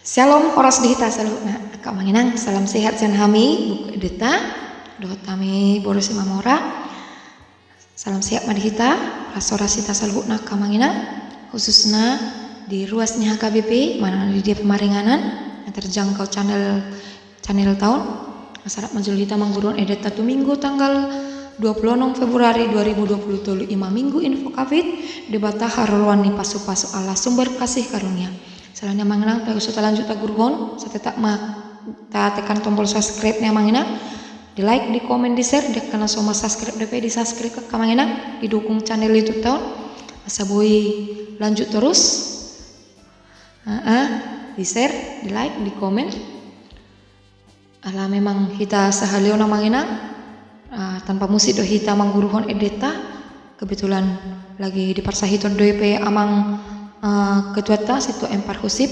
Shalom oras dihita saluna Kak Manginang salam sehat sen hami buku edeta dohot kami boros mamora salam sehat madihita rasorasita saluna Kak Manginang khususnya di ruasnya HKBP mana di dia pemaringanan yang terjangkau channel tahun masyarakat majulita mangguruan edeta tu minggu tanggal 26 Februari 2020 imam minggu info COVID debata haruluan ni pasu-pasu Allah sumber kasih karunia. Salahnya manginang tagu suta lanjut tagurgon setetak ta tekan tombol subscribe-nya manginang di like, di komen, di share dek karena semua subscribe DP di subscribe ke manginang didukung channel YouTube tahun asa boy lanjut terus di share, di like, di komen ala memang kita sahaleona manginang tanpa musik do hita mangguruhon edeta kebetulan lagi di parsahiton DP amang ketua ta situ empar husip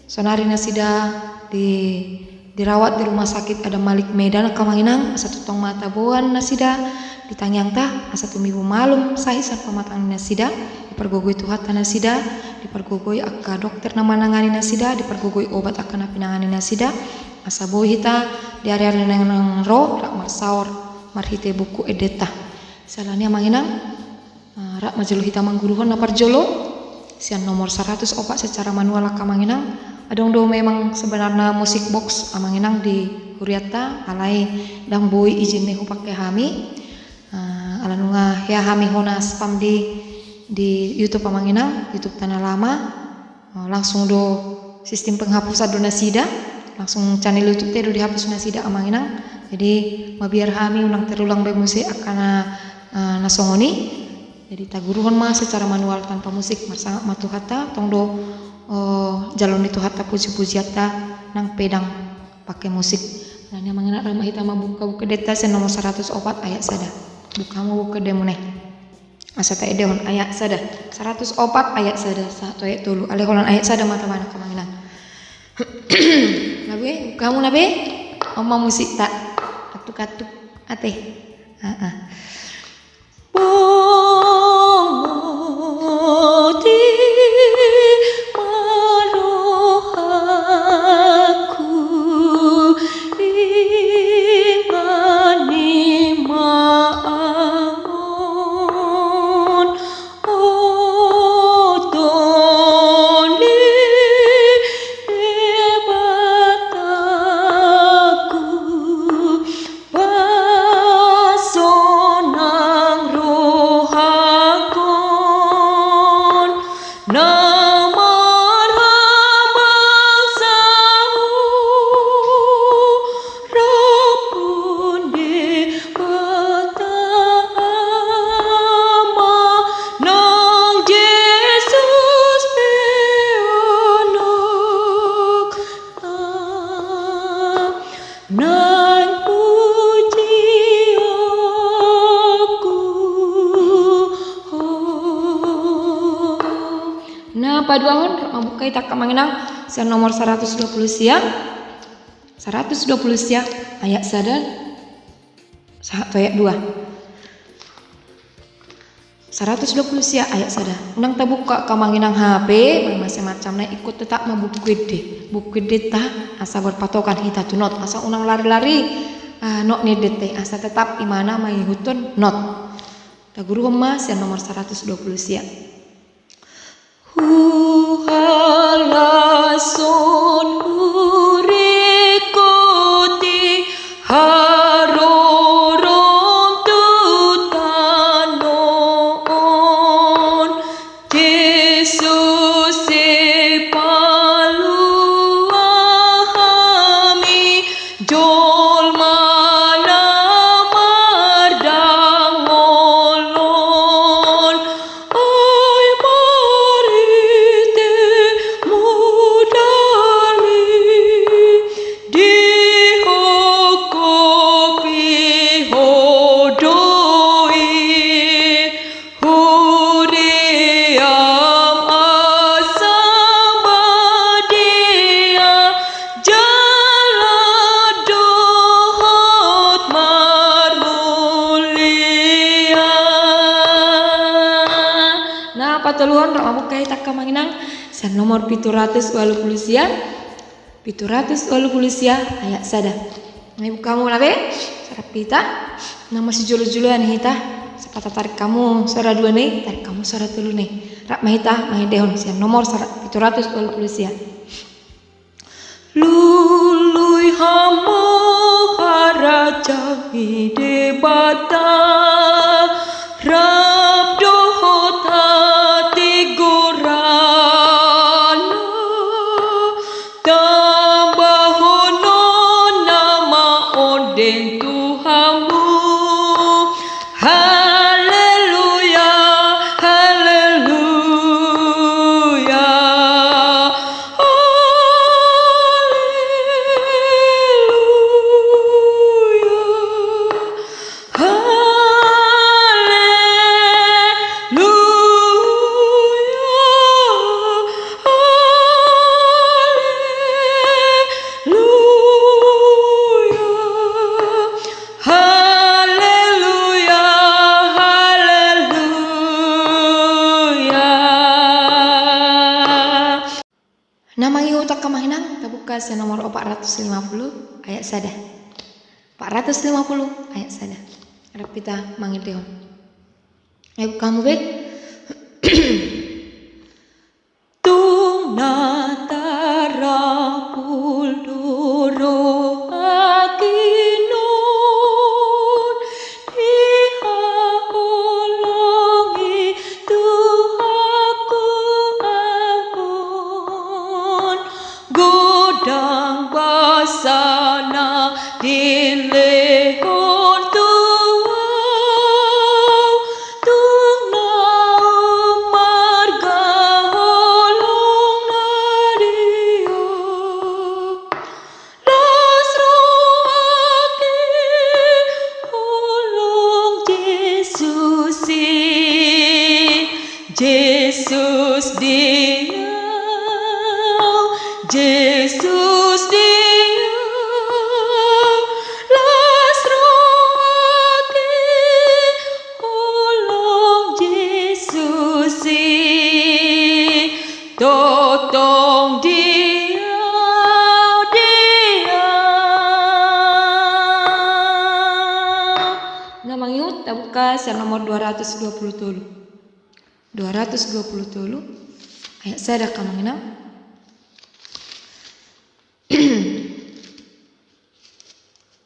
sonari nasida dirawat di rumah sakit ada Malik Medan Kamanginang asa tutong mata boan nasida ditangyang ta asa tumibu malum sahi san pamatang nasida dipergogoi tuhata nasida dipergogoi akka dokter na manangani nasida dipergogoi obat akka na pinangani nasida asa boy hita di area nang ro rak marsaor marhite buku edeta salahnya manginang rak majulu hita mangguruhon na parjolo sian nomor 100 opak secara manual Kak Manginang adong do memang sebenarnya musik box amanginang di Huriata alai dang boy izin nih pakai hami alanunga ya hami hona spam di YouTube amanginang YouTube Tanah Lama langsung do sistem penghapusan donasida langsung channel YouTube teh do dihapus donasida amanginang jadi mabiar hami unang terulang be musik akana nasongoni jadi taguruhon mah secara manual tanpa musik sangat matuhata tongdo jalon itu hata puji-pujiata nang pedang pakai musik dan yang mengenal ramah hitam buka deta sen nomor 104 ayat sada bukamu buka demuneh asa ta edehon ayat sada 104 ayat sada satu ayat tulu aleholan ayat sada mata mana kemanginan nabe kamu nabe oma musik tak katuk-katuk ate paduahon mabukai tak kemanginang siang nomor 120 siang ayat sada satu ayat 2 120 siang ayat sada undang tabuka kemanginang HP macam-macamnya ikut tetap buku gede ta asa berpatokan hita tu not asa unang lari-lari not ni dete asa tetap imana mai hutun not taguru ma siang nomor 120 siang Halason urikoti harorom tutanon Jesus se paluahami jol malamar dangolon ay marite mudali dihokopi hodoi huriam asamadia jaladohot marmulia nah patuluan rak mabuk kay tak kamanginang sa nomor 720 siya 720 ayat sada. Ibu kamu nabe sarap kita nama si julu-juluan hita sepatah tarik kamu suara 2 nih, tarik kamu suara 3 nih. Rak mahita mahidehon sian nomor 720 Lului hamo haraja hide bata rab dohota tigorana tambahono nama oden Tuhamu. Haleluya, haleluya, Namangi utak kamahinang tabuka sa nomor 450 ayat sada. 450 ayat sada. Harap kita mangidehon. Ibu kamu be. Tung natara puldoro akinon diha olongi Tuhaku ampun godang basana dilehon tuau tung nau marga holong nadio lasro aki holong Yesus dia lasro aki holong Yesus totong dia namangyut tabuka sa nomor 220 ayat sada kamanginam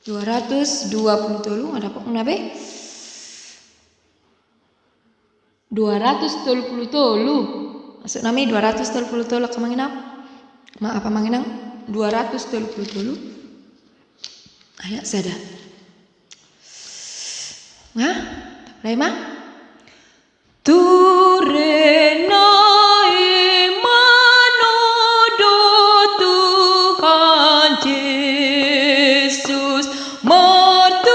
220 ada pok nabe 230 masuk nami 230 kamanginam maaf manginam 230 ayat sada nah mulai mah Turenai manodo Tuhan Yesus mertuana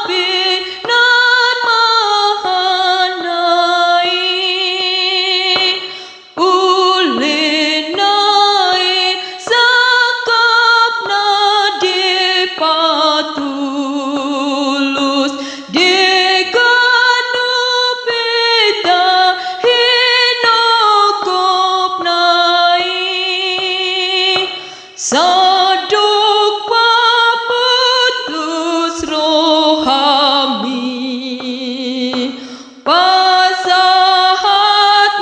benar mahanai ulenai sakap nade patulus Saduk paputus rohami pasahat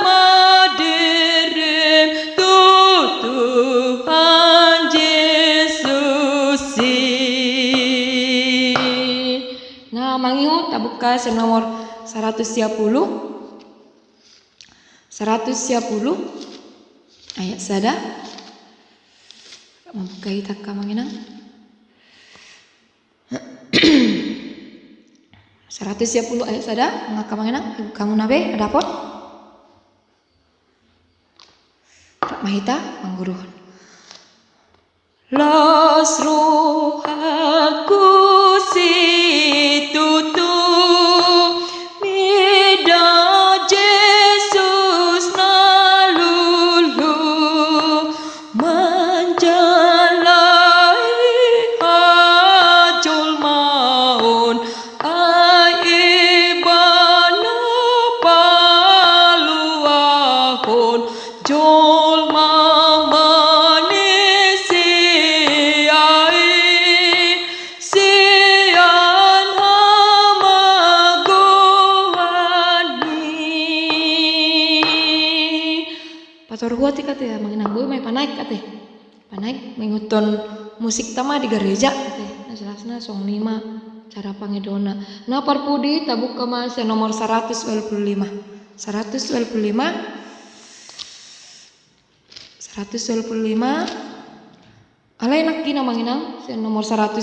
maderem Tuhan Yesus Nah mangiu tabuka sa nomor 110 ayat sada membuka kita kamanginang 110 ayat sada ngakamanginang ibu kamu nabe dapot mahita mangguruhon lasro aku situtu mida Yesus nalulu Jol mama berbuat kate ya manginang gue mai panaik kate. Panaik menguton musik tama di gereja kate. Nah jelasna song 5 cara pangedona. Nah parpudi tabuk kemas yang nomor 125. 125 alay nakina manginang sen nomor 110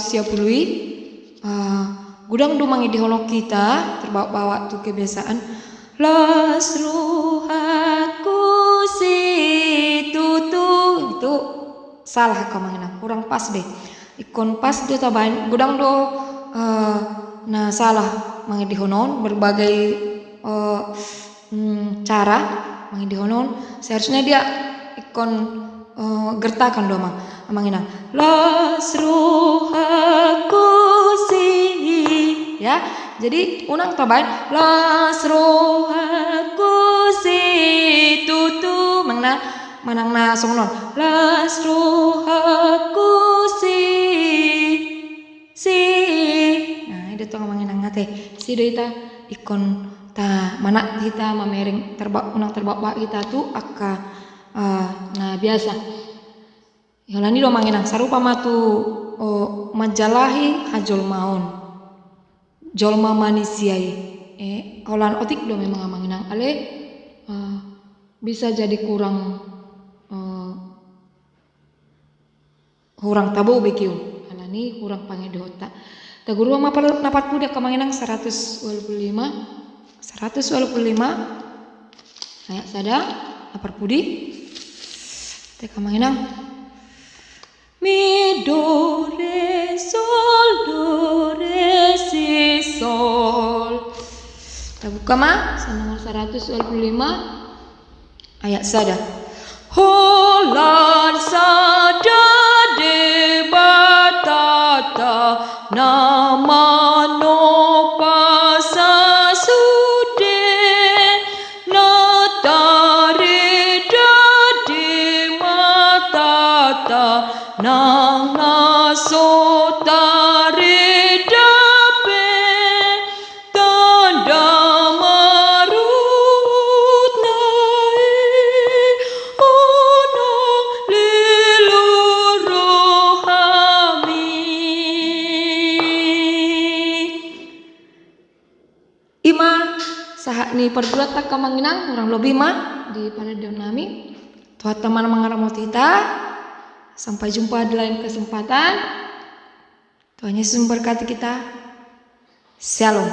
gudang dumangi di holok kita terbawa-bawa tuh kebiasaan las ruhaku situtu itu salah ka manginang kurang pas deh ikon pas do tabain gudang do nah salah mangi di honon berbagai cara mangi di honon seharusnya dia ikon gertakan do manginang las ruhaku ya jadi unang tabain las ruhaku situtu manang na songnon las ruhaku nah itu tuh manginang ngate si deita ikon ta mana kita mamering unang terbak kita tuh akka nah biasa yolani do manginang sarupa matu majalahi hajol maun jolma manisiai holan otik do memang manginang ale bisa jadi kurang tabu bekiu alani kurang pangedota taguru ma napat kuda kamanginang 125 ayak sada napar pudi teka manginang mi do re si sol tabuka ma nomor 125 ayat sada holan sada de batata nama no pasa sude natare dade matata nang nasotare dape tanda marut nae ono lilurohami ima saha ni perbulat tak kamanginang kurang lebih mah di pada nami tuh teman mengaramot kita. Sampai jumpa di lain kesempatan. Tuhan Yesus memberkati kita. Shalom.